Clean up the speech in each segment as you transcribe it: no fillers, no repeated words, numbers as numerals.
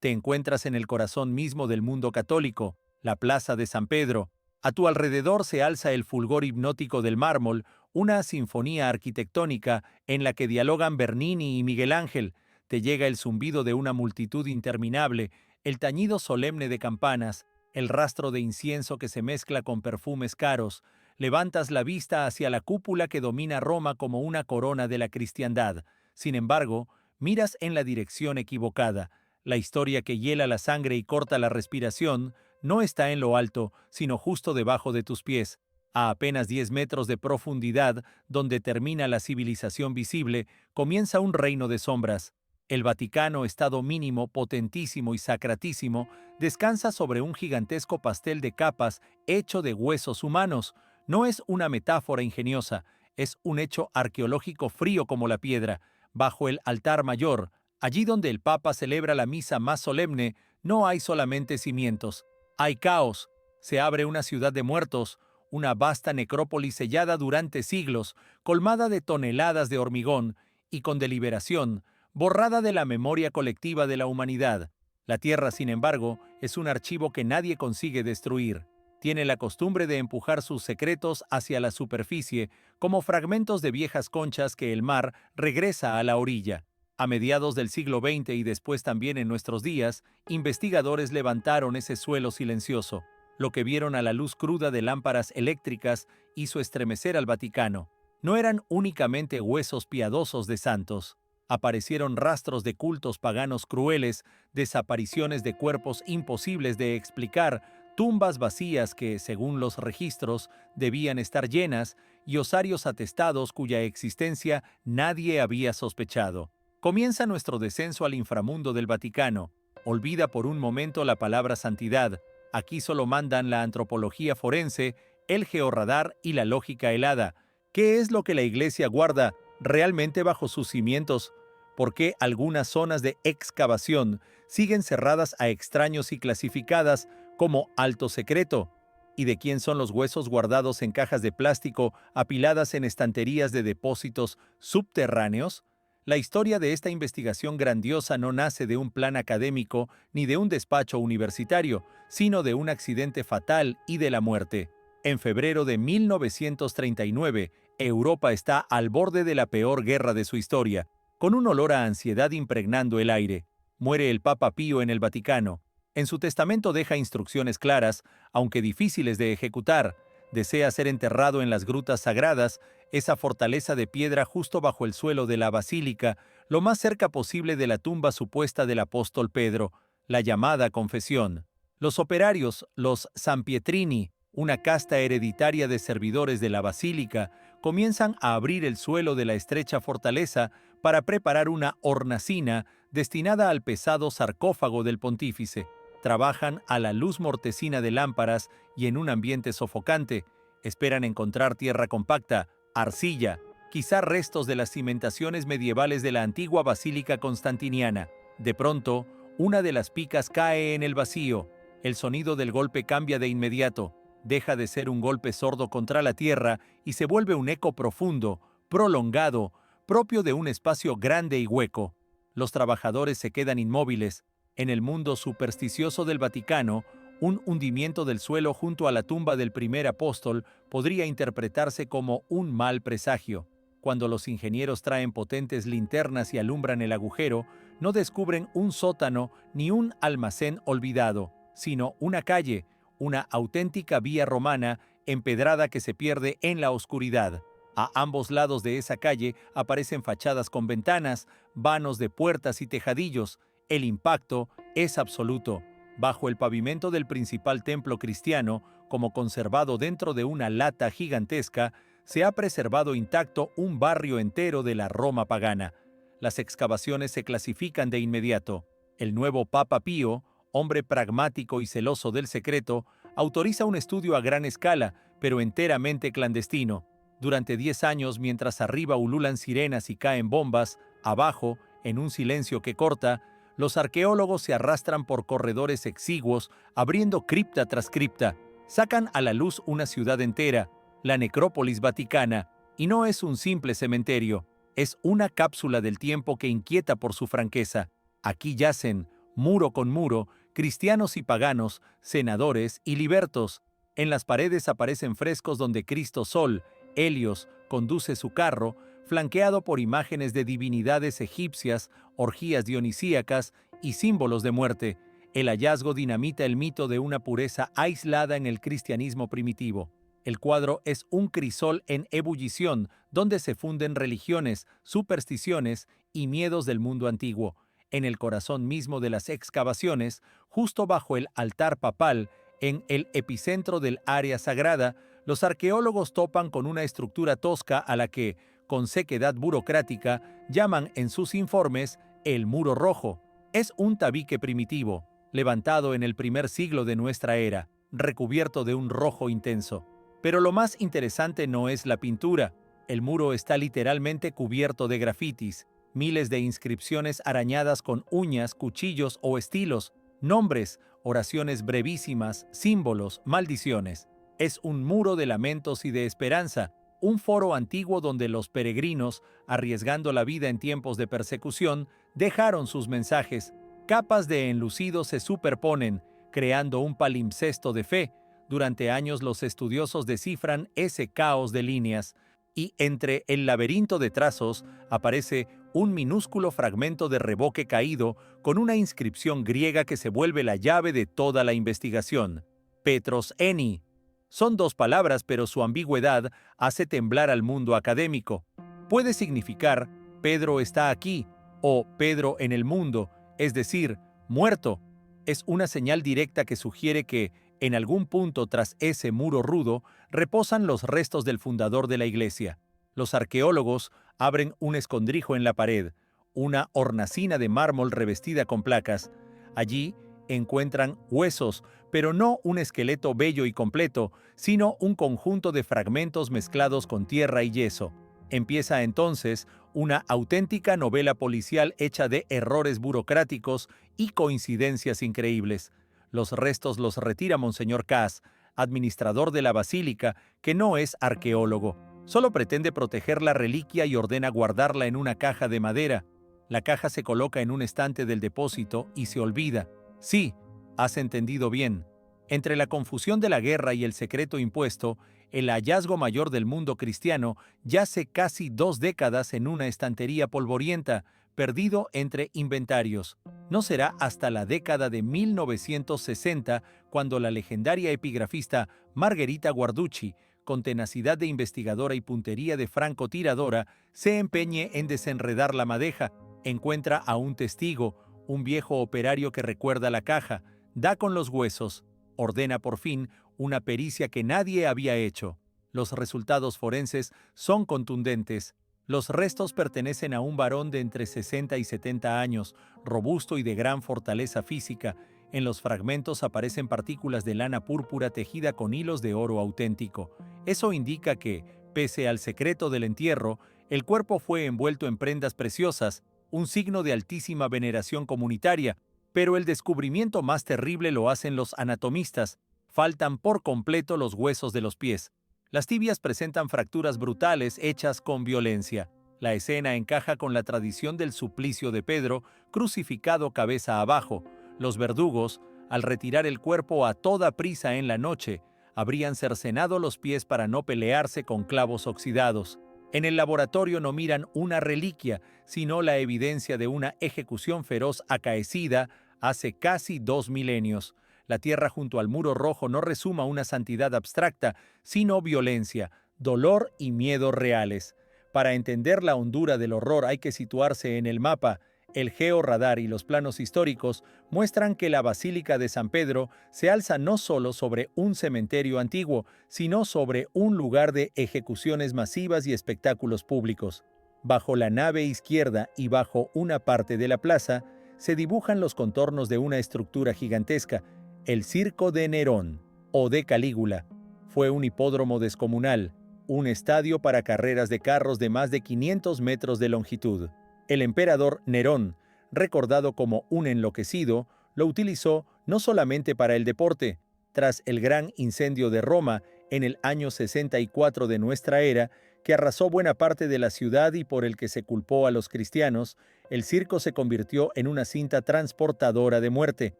Te encuentras en el corazón mismo del mundo católico, la Plaza de San Pedro. A tu alrededor se alza el fulgor hipnótico del mármol, una sinfonía arquitectónica en la que dialogan Bernini y Miguel Ángel. Te llega el zumbido de una multitud interminable, el tañido solemne de campanas, el rastro de incienso que se mezcla con perfumes caros. Levantas la vista hacia la cúpula que domina Roma como una corona de la cristiandad. Sin embargo, miras en la dirección equivocada. La historia que hiela la sangre y corta la respiración no está en lo alto, sino justo debajo de tus pies, a apenas 10 metros de profundidad, donde termina la civilización visible, comienza un reino de sombras. El Vaticano, estado mínimo, potentísimo y sacratísimo, descansa sobre un gigantesco pastel de capas hecho de huesos humanos. No es una metáfora ingeniosa, es un hecho arqueológico frío como la piedra. Bajo el altar mayor, allí donde el Papa celebra la misa más solemne, no hay solamente cimientos, hay caos. Se abre una ciudad de muertos, una vasta necrópolis sellada durante siglos, colmada de toneladas de hormigón y con deliberación, borrada de la memoria colectiva de la humanidad. La Tierra, sin embargo, es un archivo que nadie consigue destruir. Tiene la costumbre de empujar sus secretos hacia la superficie, como fragmentos de viejas conchas que el mar regresa a la orilla. A mediados del siglo XX y después también en nuestros días, investigadores levantaron ese suelo silencioso. Lo que vieron a la luz cruda de lámparas eléctricas hizo estremecer al Vaticano. No eran únicamente huesos piadosos de santos. Aparecieron rastros de cultos paganos crueles, desapariciones de cuerpos imposibles de explicar, tumbas vacías que, según los registros, debían estar llenas, y osarios atestados cuya existencia nadie había sospechado. Comienza nuestro descenso al inframundo del Vaticano. Olvida por un momento la palabra santidad. Aquí solo mandan la antropología forense, el georradar y la lógica helada. ¿Qué es lo que la Iglesia guarda realmente bajo sus cimientos? ¿Por qué algunas zonas de excavación siguen cerradas a extraños y clasificadas como alto secreto? ¿Y de quién son los huesos guardados en cajas de plástico apiladas en estanterías de depósitos subterráneos? La historia de esta investigación grandiosa no nace de un plan académico ni de un despacho universitario, sino de un accidente fatal y de la muerte. En febrero de 1939, Europa está al borde de la peor guerra de su historia, con un olor a ansiedad impregnando el aire. Muere el Papa Pío en el Vaticano. En su testamento deja instrucciones claras, aunque difíciles de ejecutar. Desea ser enterrado en las grutas sagradas, esa fortaleza de piedra justo bajo el suelo de la basílica, lo más cerca posible de la tumba supuesta del apóstol Pedro, la llamada confesión. Los operarios, los Sanpietrini, una casta hereditaria de servidores de la basílica, comienzan a abrir el suelo de la estrecha fortaleza para preparar una hornacina destinada al pesado sarcófago del pontífice. Trabajan a la luz mortecina de lámparas y en un ambiente sofocante. Esperan encontrar tierra compacta, arcilla, quizá restos de las cimentaciones medievales de la antigua basílica constantiniana. De pronto, una de las picas cae en el vacío. El sonido del golpe cambia de inmediato. Deja de ser un golpe sordo contra la tierra y se vuelve un eco profundo, prolongado, propio de un espacio grande y hueco. Los trabajadores se quedan inmóviles. En el mundo supersticioso del Vaticano, un hundimiento del suelo junto a la tumba del primer apóstol podría interpretarse como un mal presagio. Cuando los ingenieros traen potentes linternas y alumbran el agujero, no descubren un sótano ni un almacén olvidado, sino una calle, una auténtica vía romana empedrada que se pierde en la oscuridad. A ambos lados de esa calle aparecen fachadas con ventanas, vanos de puertas y tejadillos. El impacto es absoluto. Bajo el pavimento del principal templo cristiano, como conservado dentro de una lata gigantesca, se ha preservado intacto un barrio entero de la Roma pagana. Las excavaciones se clasifican de inmediato. El nuevo Papa Pío, hombre pragmático y celoso del secreto, autoriza un estudio a gran escala, pero enteramente clandestino. Durante 10 años, mientras arriba ululan sirenas y caen bombas, abajo, en un silencio que corta, los arqueólogos se arrastran por corredores exiguos, abriendo cripta tras cripta. Sacan a la luz una ciudad entera, la necrópolis vaticana, y no es un simple cementerio, es una cápsula del tiempo que inquieta por su franqueza. Aquí yacen muro con muro, cristianos y paganos, senadores y libertos. En las paredes aparecen frescos donde Cristo Sol, Helios, conduce su carro, flanqueado por imágenes de divinidades egipcias, orgías dionisíacas y símbolos de muerte. El hallazgo dinamita el mito de una pureza aislada en el cristianismo primitivo. El cuadro es un crisol en ebullición, donde se funden religiones, supersticiones y miedos del mundo antiguo. En el corazón mismo de las excavaciones, justo bajo el altar papal, en el epicentro del área sagrada, los arqueólogos topan con una estructura tosca a la que, con sequedad burocrática, llaman en sus informes el Muro Rojo. Es un tabique primitivo, levantado en el primer siglo de nuestra era, recubierto de un rojo intenso. Pero lo más interesante no es la pintura. El muro está literalmente cubierto de grafitis, miles de inscripciones arañadas con uñas, cuchillos o estilos, nombres, oraciones brevísimas, símbolos, maldiciones. Es un muro de lamentos y de esperanza, un foro antiguo donde los peregrinos, arriesgando la vida en tiempos de persecución, dejaron sus mensajes. Capas de enlucido se superponen, creando un palimpsesto de fe. Durante años los estudiosos descifran ese caos de líneas, y entre el laberinto de trazos aparece un minúsculo fragmento de revoque caído con una inscripción griega que se vuelve la llave de toda la investigación. Petros Eni. Son dos palabras, pero su ambigüedad hace temblar al mundo académico. Puede significar Pedro está aquí o Pedro en el mundo, es decir, muerto. Es una señal directa que sugiere que, en algún punto tras ese muro rudo, reposan los restos del fundador de la iglesia. Los arqueólogos abren un escondrijo en la pared, una hornacina de mármol revestida con placas. Allí encuentran huesos, pero no un esqueleto bello y completo, sino un conjunto de fragmentos mezclados con tierra y yeso. Empieza entonces una auténtica novela policial hecha de errores burocráticos y coincidencias increíbles. Los restos los retira Monseñor Kass, administrador de la basílica, que no es arqueólogo. Solo pretende proteger la reliquia y ordena guardarla en una caja de madera. La caja se coloca en un estante del depósito y se olvida. Sí, has entendido bien. Entre la confusión de la guerra y el secreto impuesto, el hallazgo mayor del mundo cristiano yace casi 2 décadas en una estantería polvorienta, perdido entre inventarios. No será hasta la década de 1960 cuando la legendaria epigrafista Margherita Guarducci, con tenacidad de investigadora y puntería de francotiradora, se empeñe en desenredar la madeja. Encuentra a un testigo, un viejo operario que recuerda la caja, da con los huesos, ordena por fin una pericia que nadie había hecho. Los resultados forenses son contundentes. Los restos pertenecen a un varón de entre 60 y 70 años, robusto y de gran fortaleza física. En los fragmentos aparecen partículas de lana púrpura tejida con hilos de oro auténtico. Eso indica que, pese al secreto del entierro, el cuerpo fue envuelto en prendas preciosas, un signo de altísima veneración comunitaria. Pero el descubrimiento más terrible lo hacen los anatomistas. Faltan por completo los huesos de los pies. Las tibias presentan fracturas brutales hechas con violencia. La escena encaja con la tradición del suplicio de Pedro, crucificado cabeza abajo. Los verdugos, al retirar el cuerpo a toda prisa en la noche, habrían cercenado los pies para no pelearse con clavos oxidados. En el laboratorio no miran una reliquia, sino la evidencia de una ejecución feroz acaecida hace casi 2 milenios. La tierra junto al muro rojo no resuma una santidad abstracta, sino violencia, dolor y miedo reales. Para entender la hondura del horror hay que situarse en el mapa. El georradar y los planos históricos muestran que la Basílica de San Pedro se alza no solo sobre un cementerio antiguo, sino sobre un lugar de ejecuciones masivas y espectáculos públicos. Bajo la nave izquierda y bajo una parte de la plaza, se dibujan los contornos de una estructura gigantesca, el Circo de Nerón, o de Calígula. Fue un hipódromo descomunal, un estadio para carreras de carros de más de 500 metros de longitud. El emperador Nerón, recordado como un enloquecido, lo utilizó no solamente para el deporte. Tras el gran incendio de Roma, en el año 64 de nuestra era, que arrasó buena parte de la ciudad y por el que se culpó a los cristianos, el circo se convirtió en una cinta transportadora de muerte.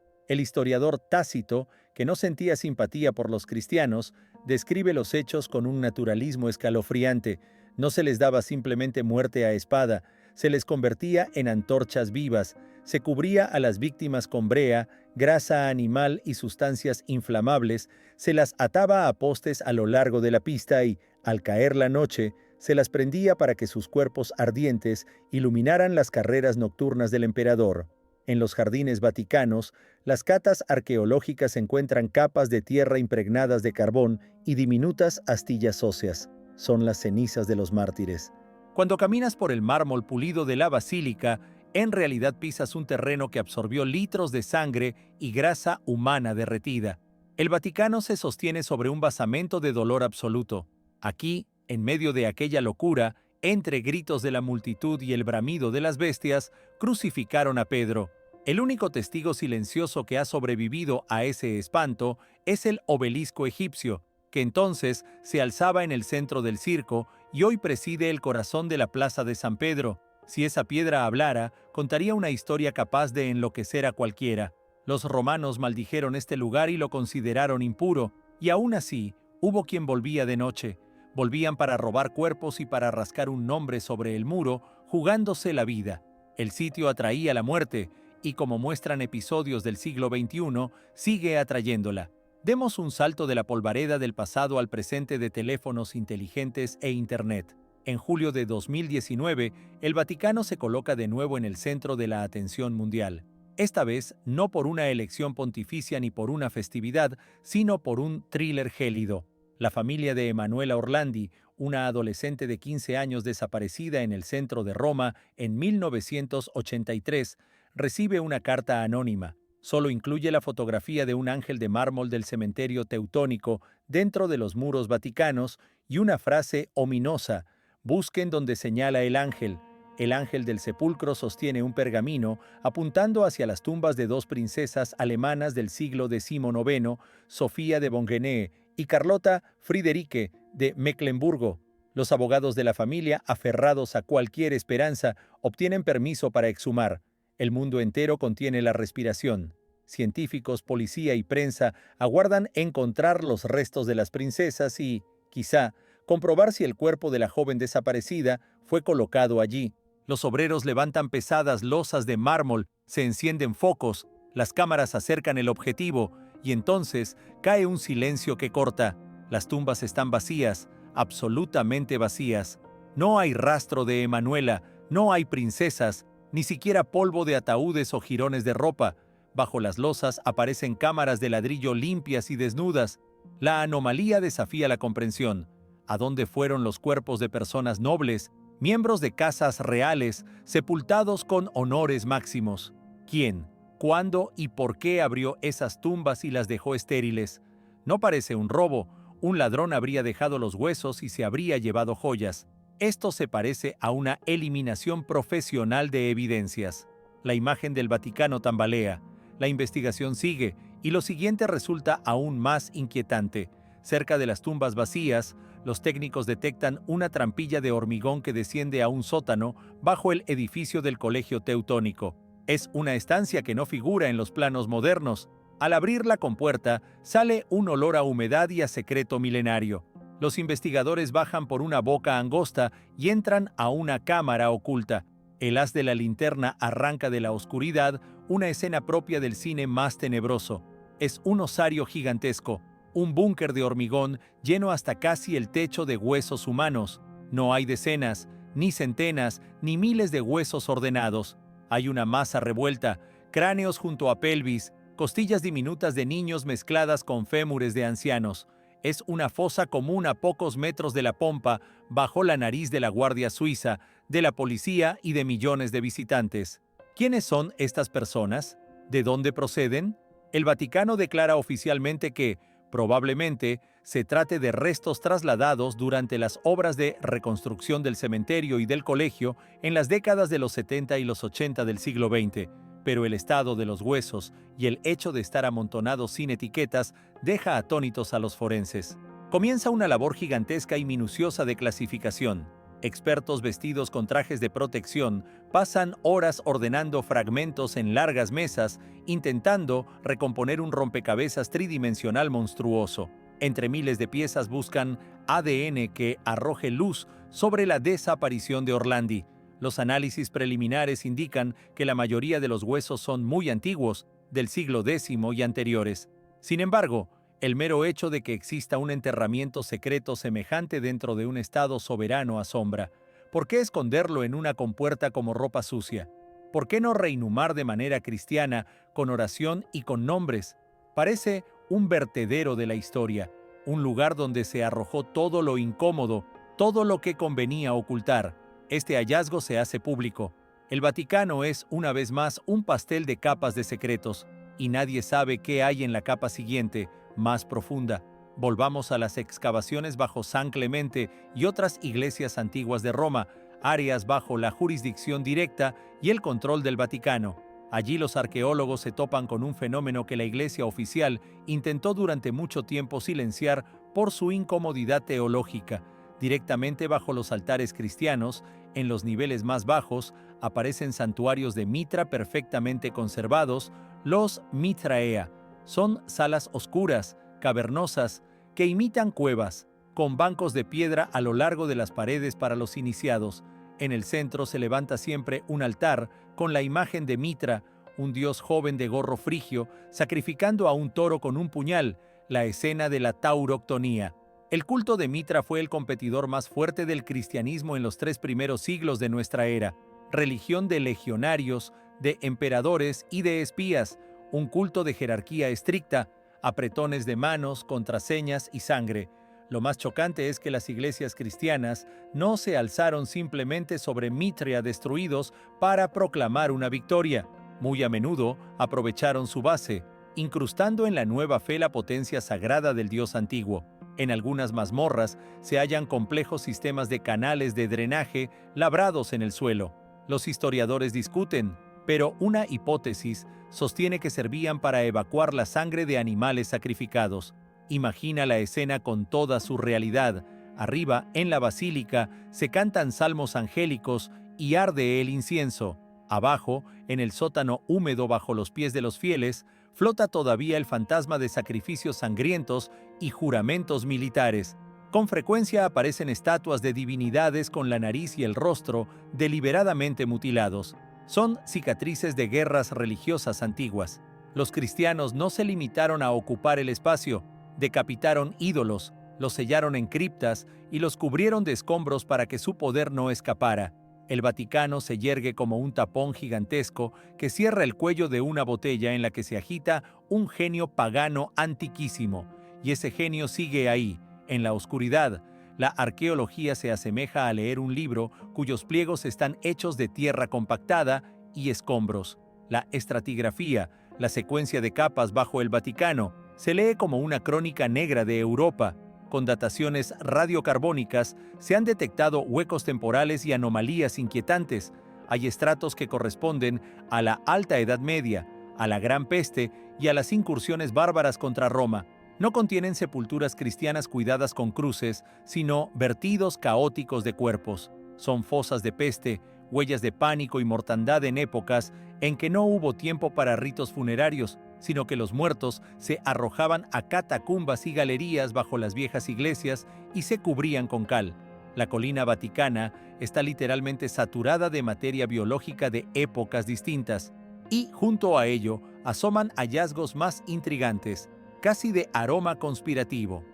El historiador Tácito, que no sentía simpatía por los cristianos, describe los hechos con un naturalismo escalofriante. No se les daba simplemente muerte a espada, se les convertía en antorchas vivas, se cubría a las víctimas con brea, grasa animal y sustancias inflamables, se las ataba a postes a lo largo de la pista y, al caer la noche, se las prendía para que sus cuerpos ardientes iluminaran las carreras nocturnas del emperador. En los jardines vaticanos, las catas arqueológicas encuentran capas de tierra impregnadas de carbón y diminutas astillas óseas. Son las cenizas de los mártires. Cuando caminas por el mármol pulido de la basílica, en realidad pisas un terreno que absorbió litros de sangre y grasa humana derretida. El Vaticano se sostiene sobre un basamento de dolor absoluto. Aquí, en medio de aquella locura, entre gritos de la multitud y el bramido de las bestias, crucificaron a Pedro. El único testigo silencioso que ha sobrevivido a ese espanto es el obelisco egipcio, que entonces se alzaba en el centro del circo y hoy preside el corazón de la plaza de San Pedro. Si esa piedra hablara, contaría una historia capaz de enloquecer a cualquiera. Los romanos maldijeron este lugar y lo consideraron impuro, y aún así, hubo quien volvía de noche. Volvían para robar cuerpos y para rascar un nombre sobre el muro, jugándose la vida. El sitio atraía la muerte, y como muestran episodios del siglo XXI, sigue atrayéndola. Demos un salto de la polvareda del pasado al presente de teléfonos inteligentes e Internet. En julio de 2019, el Vaticano se coloca de nuevo en el centro de la atención mundial. Esta vez, no por una elección pontificia ni por una festividad, sino por un thriller gélido. La familia de Emanuela Orlandi, una adolescente de 15 años desaparecida en el centro de Roma en 1983, recibe una carta anónima. Solo incluye la fotografía de un ángel de mármol del cementerio teutónico dentro de los muros vaticanos y una frase ominosa: busquen donde señala el ángel. El ángel del sepulcro sostiene un pergamino apuntando hacia las tumbas de dos princesas alemanas del siglo XIX, Sofía de Bongenée y Carlota Friederike de Mecklemburgo. Los abogados de la familia, aferrados a cualquier esperanza, obtienen permiso para exhumar. El mundo entero contiene la respiración. Científicos, policía y prensa aguardan encontrar los restos de las princesas y, quizá, comprobar si el cuerpo de la joven desaparecida fue colocado allí. Los obreros levantan pesadas losas de mármol, se encienden focos, las cámaras acercan el objetivo y entonces cae un silencio que corta. Las tumbas están vacías, absolutamente vacías. No hay rastro de Emanuela, no hay princesas, ni siquiera polvo de ataúdes o jirones de ropa. Bajo las losas aparecen cámaras de ladrillo limpias y desnudas. La anomalía desafía la comprensión. ¿A dónde fueron los cuerpos de personas nobles, miembros de casas reales, sepultados con honores máximos? ¿Quién, cuándo y por qué abrió esas tumbas y las dejó estériles? No parece un robo. Un ladrón habría dejado los huesos y se habría llevado joyas. Esto se parece a una eliminación profesional de evidencias. La imagen del Vaticano tambalea. La investigación sigue y lo siguiente resulta aún más inquietante. Cerca de las tumbas vacías, los técnicos detectan una trampilla de hormigón que desciende a un sótano bajo el edificio del Colegio Teutónico. Es una estancia que no figura en los planos modernos. Al abrir la compuerta, sale un olor a humedad y a secreto milenario. Los investigadores bajan por una boca angosta y entran a una cámara oculta. El haz de la linterna arranca de la oscuridad una escena propia del cine más tenebroso. Es un osario gigantesco, un búnker de hormigón lleno hasta casi el techo de huesos humanos. No hay decenas, ni centenas, ni miles de huesos ordenados. Hay una masa revuelta, cráneos junto a pelvis, costillas diminutas de niños mezcladas con fémures de ancianos. Es una fosa común a pocos metros de la pompa, bajo la nariz de la Guardia Suiza, de la policía y de millones de visitantes. ¿Quiénes son estas personas? ¿De dónde proceden? El Vaticano declara oficialmente que, probablemente, se trate de restos trasladados durante las obras de reconstrucción del cementerio y del colegio en las décadas de los 70 y los 80 del siglo XX. Pero el estado de los huesos y el hecho de estar amontonados sin etiquetas deja atónitos a los forenses. Comienza una labor gigantesca y minuciosa de clasificación. Expertos vestidos con trajes de protección pasan horas ordenando fragmentos en largas mesas, intentando recomponer un rompecabezas tridimensional monstruoso. Entre miles de piezas buscan ADN que arroje luz sobre la desaparición de Orlandi. Los análisis preliminares indican que la mayoría de los huesos son muy antiguos, del siglo X y anteriores. Sin embargo, el mero hecho de que exista un enterramiento secreto semejante dentro de un estado soberano asombra. ¿Por qué esconderlo en una compuerta como ropa sucia? ¿Por qué no reinhumar de manera cristiana, con oración y con nombres? Parece un vertedero de la historia, un lugar donde se arrojó todo lo incómodo, todo lo que convenía ocultar. Este hallazgo se hace público. El Vaticano es, una vez más, un pastel de capas de secretos, y nadie sabe qué hay en la capa siguiente, más profunda. Volvamos a las excavaciones bajo San Clemente y otras iglesias antiguas de Roma, áreas bajo la jurisdicción directa y el control del Vaticano. Allí los arqueólogos se topan con un fenómeno que la iglesia oficial intentó durante mucho tiempo silenciar por su incomodidad teológica. Directamente bajo los altares cristianos, en los niveles más bajos, aparecen santuarios de Mitra perfectamente conservados, los Mitraea. Son salas oscuras, cavernosas, que imitan cuevas, con bancos de piedra a lo largo de las paredes para los iniciados. En el centro se levanta siempre un altar con la imagen de Mitra, un dios joven de gorro frigio, sacrificando a un toro con un puñal, la escena de la tauroctonía. El culto de Mitra fue el competidor más fuerte del cristianismo en los 3 primeros siglos de nuestra era. Religión de legionarios, de emperadores y de espías, un culto de jerarquía estricta, apretones de manos, contraseñas y sangre. Lo más chocante es que las iglesias cristianas no se alzaron simplemente sobre Mitria destruidos para proclamar una victoria. Muy a menudo aprovecharon su base, incrustando en la nueva fe la potencia sagrada del dios antiguo. En algunas mazmorras se hallan complejos sistemas de canales de drenaje labrados en el suelo. Los historiadores discuten, pero una hipótesis sostiene que servían para evacuar la sangre de animales sacrificados. Imagina la escena con toda su realidad. Arriba, en la basílica, se cantan salmos angélicos y arde el incienso. Abajo, en el sótano húmedo bajo los pies de los fieles, flota todavía el fantasma de sacrificios sangrientos y juramentos militares. Con frecuencia aparecen estatuas de divinidades con la nariz y el rostro deliberadamente mutilados. Son cicatrices de guerras religiosas antiguas. Los cristianos no se limitaron a ocupar el espacio, decapitaron ídolos, los sellaron en criptas y los cubrieron de escombros para que su poder no escapara. El Vaticano se yergue como un tapón gigantesco que cierra el cuello de una botella en la que se agita un genio pagano antiquísimo, y ese genio sigue ahí, en la oscuridad. La arqueología se asemeja a leer un libro cuyos pliegos están hechos de tierra compactada y escombros. La estratigrafía, la secuencia de capas bajo el Vaticano, se lee como una crónica negra de Europa. Con dataciones radiocarbónicas se han detectado huecos temporales y anomalías inquietantes. Hay estratos que corresponden a la Alta Edad Media, a la Gran Peste y a las incursiones bárbaras contra Roma. No contienen sepulturas cristianas cuidadas con cruces, sino vertidos caóticos de cuerpos. Son fosas de peste, huellas de pánico y mortandad en épocas en que no hubo tiempo para ritos funerarios, sino que los muertos se arrojaban a catacumbas y galerías bajo las viejas iglesias y se cubrían con cal. La colina vaticana está literalmente saturada de materia biológica de épocas distintas, y junto a ello asoman hallazgos más intrigantes, casi de aroma conspirativo.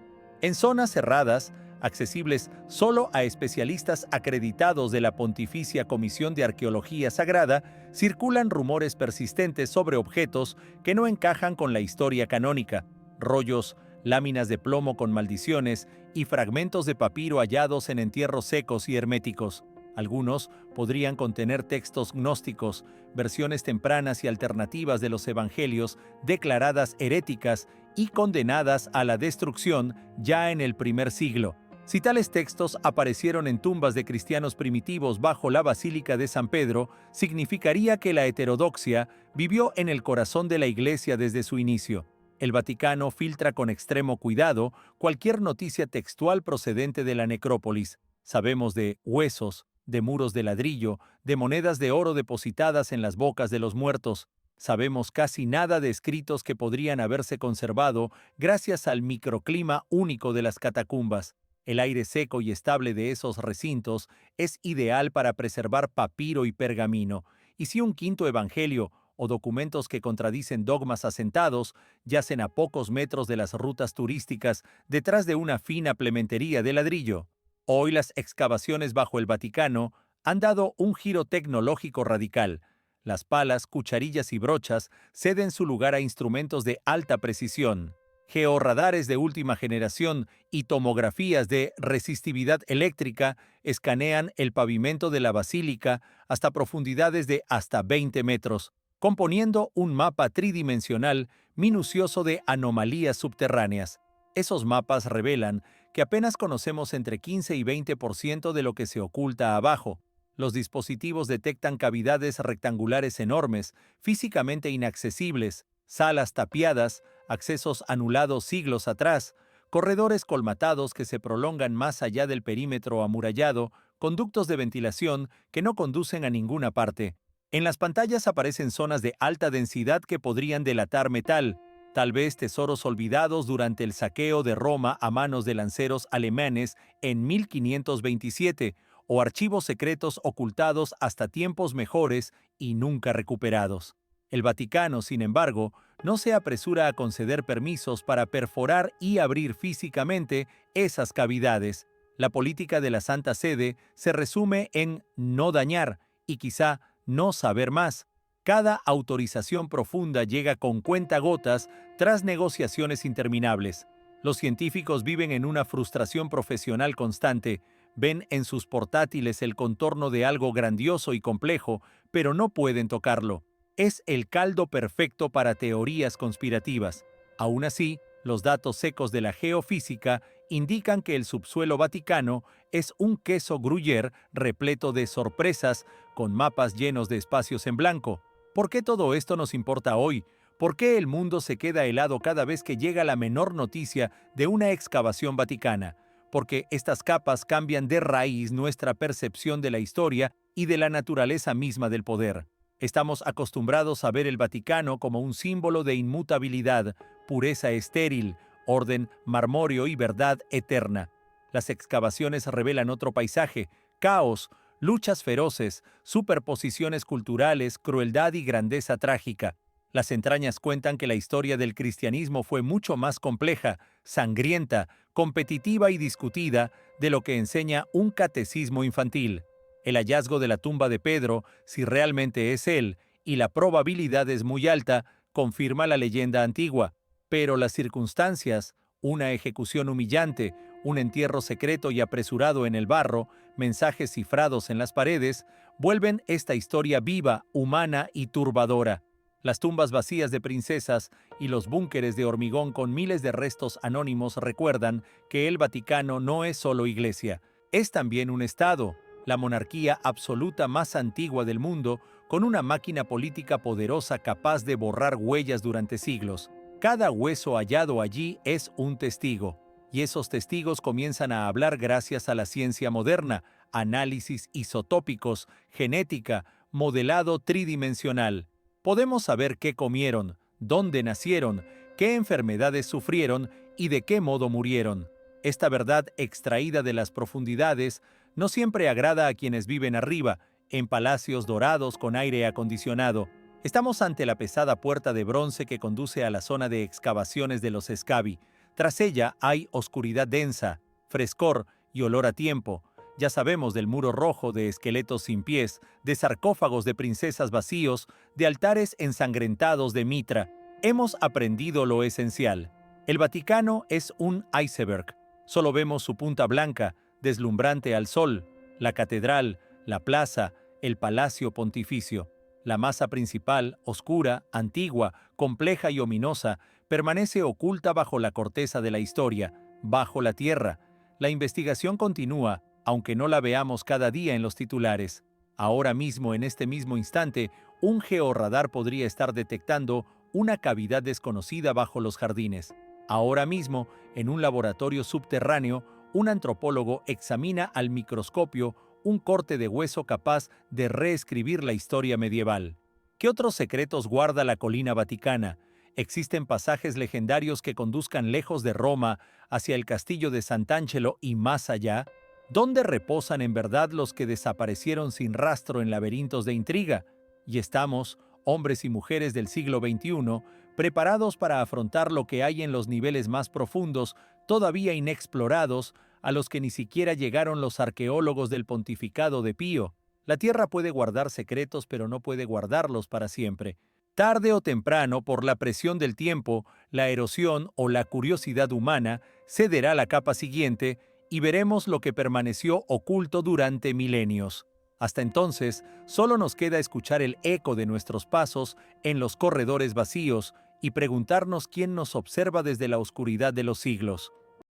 En zonas cerradas, accesibles solo a especialistas acreditados de la Pontificia Comisión de Arqueología Sagrada, circulan rumores persistentes sobre objetos que no encajan con la historia canónica, rollos, láminas de plomo con maldiciones y fragmentos de papiro hallados en entierros secos y herméticos. Algunos podrían contener textos gnósticos, versiones tempranas y alternativas de los evangelios declaradas heréticas y condenadas a la destrucción ya en el primer siglo. Si tales textos aparecieron en tumbas de cristianos primitivos bajo la Basílica de San Pedro, significaría que la heterodoxia vivió en el corazón de la Iglesia desde su inicio. El Vaticano filtra con extremo cuidado cualquier noticia textual procedente de la necrópolis. Sabemos de huesos, de muros de ladrillo, de monedas de oro depositadas en las bocas de los muertos. Sabemos casi nada de escritos que podrían haberse conservado gracias al microclima único de las catacumbas. El aire seco y estable de esos recintos es ideal para preservar papiro y pergamino, y si un quinto evangelio o documentos que contradicen dogmas asentados yacen a pocos metros de las rutas turísticas detrás de una fina plementería de ladrillo. Hoy las excavaciones bajo el Vaticano han dado un giro tecnológico radical. Las palas, cucharillas y brochas ceden su lugar a instrumentos de alta precisión. Georradares de última generación y tomografías de resistividad eléctrica escanean el pavimento de la basílica hasta profundidades de hasta 20 metros, componiendo un mapa tridimensional minucioso de anomalías subterráneas. Esos mapas revelan que apenas conocemos entre 15 y 20% de lo que se oculta abajo. Los dispositivos detectan cavidades rectangulares enormes, físicamente inaccesibles, salas tapiadas, accesos anulados siglos atrás, corredores colmatados que se prolongan más allá del perímetro amurallado, conductos de ventilación que no conducen a ninguna parte. En las pantallas aparecen zonas de alta densidad que podrían delatar metal, tal vez tesoros olvidados durante el saqueo de Roma a manos de lanceros alemanes en 1527, o archivos secretos ocultados hasta tiempos mejores y nunca recuperados. El Vaticano, sin embargo, no se apresura a conceder permisos para perforar y abrir físicamente esas cavidades. La política de la Santa Sede se resume en no dañar y quizá no saber más. Cada autorización profunda llega con cuentagotas tras negociaciones interminables. Los científicos viven en una frustración profesional constante. Ven en sus portátiles el contorno de algo grandioso y complejo, pero no pueden tocarlo. Es el caldo perfecto para teorías conspirativas. Aún así, los datos secos de la geofísica indican que el subsuelo vaticano es un queso gruyère repleto de sorpresas, con mapas llenos de espacios en blanco. ¿Por qué todo esto nos importa hoy? ¿Por qué el mundo se queda helado cada vez que llega la menor noticia de una excavación vaticana? Porque estas capas cambian de raíz nuestra percepción de la historia y de la naturaleza misma del poder. Estamos acostumbrados a ver el Vaticano como un símbolo de inmutabilidad, pureza estéril, orden marmóreo y verdad eterna. Las excavaciones revelan otro paisaje: caos, luchas feroces, superposiciones culturales, crueldad y grandeza trágica. Las entrañas cuentan que la historia del cristianismo fue mucho más compleja, sangrienta, competitiva y discutida de lo que enseña un catecismo infantil. El hallazgo de la tumba de Pedro, si realmente es él, y la probabilidad es muy alta, confirma la leyenda antigua. Pero las circunstancias, una ejecución humillante, un entierro secreto y apresurado en el barro, mensajes cifrados en las paredes, vuelven esta historia viva, humana y turbadora. Las tumbas vacías de princesas y los búnkeres de hormigón con miles de restos anónimos recuerdan que el Vaticano no es solo iglesia, es también un estado, la monarquía absoluta más antigua del mundo, con una máquina política poderosa capaz de borrar huellas durante siglos. Cada hueso hallado allí es un testigo, y esos testigos comienzan a hablar gracias a la ciencia moderna, análisis isotópicos, genética, modelado tridimensional. Podemos saber qué comieron, dónde nacieron, qué enfermedades sufrieron y de qué modo murieron. Esta verdad extraída de las profundidades no siempre agrada a quienes viven arriba, en palacios dorados con aire acondicionado. Estamos ante la pesada puerta de bronce que conduce a la zona de excavaciones de los Scavi. Tras ella hay oscuridad densa, frescor y olor a tiempo. Ya sabemos del muro rojo de esqueletos sin pies, de sarcófagos de princesas vacíos, de altares ensangrentados de Mitra. Hemos aprendido lo esencial. El Vaticano es un iceberg. Solo vemos su punta blanca, deslumbrante al sol, la catedral, la plaza, el palacio pontificio. La masa principal, oscura, antigua, compleja y ominosa, permanece oculta bajo la corteza de la historia, bajo la tierra. La investigación continúa, aunque no la veamos cada día en los titulares. Ahora mismo, en este mismo instante, un georradar podría estar detectando una cavidad desconocida bajo los jardines. Ahora mismo, en un laboratorio subterráneo, un antropólogo examina al microscopio un corte de hueso capaz de reescribir la historia medieval. ¿Qué otros secretos guarda la colina vaticana? ¿Existen pasajes legendarios que conduzcan lejos de Roma, hacia el castillo de Sant'Angelo y más allá? ¿Dónde reposan en verdad los que desaparecieron sin rastro en laberintos de intriga? Y estamos, hombres y mujeres del siglo XXI, preparados para afrontar lo que hay en los niveles más profundos, todavía inexplorados, a los que ni siquiera llegaron los arqueólogos del pontificado de Pío. La Tierra puede guardar secretos, pero no puede guardarlos para siempre. Tarde o temprano, por la presión del tiempo, la erosión o la curiosidad humana, cederá la capa siguiente y veremos lo que permaneció oculto durante milenios. Hasta entonces, solo nos queda escuchar el eco de nuestros pasos en los corredores vacíos y preguntarnos quién nos observa desde la oscuridad de los siglos.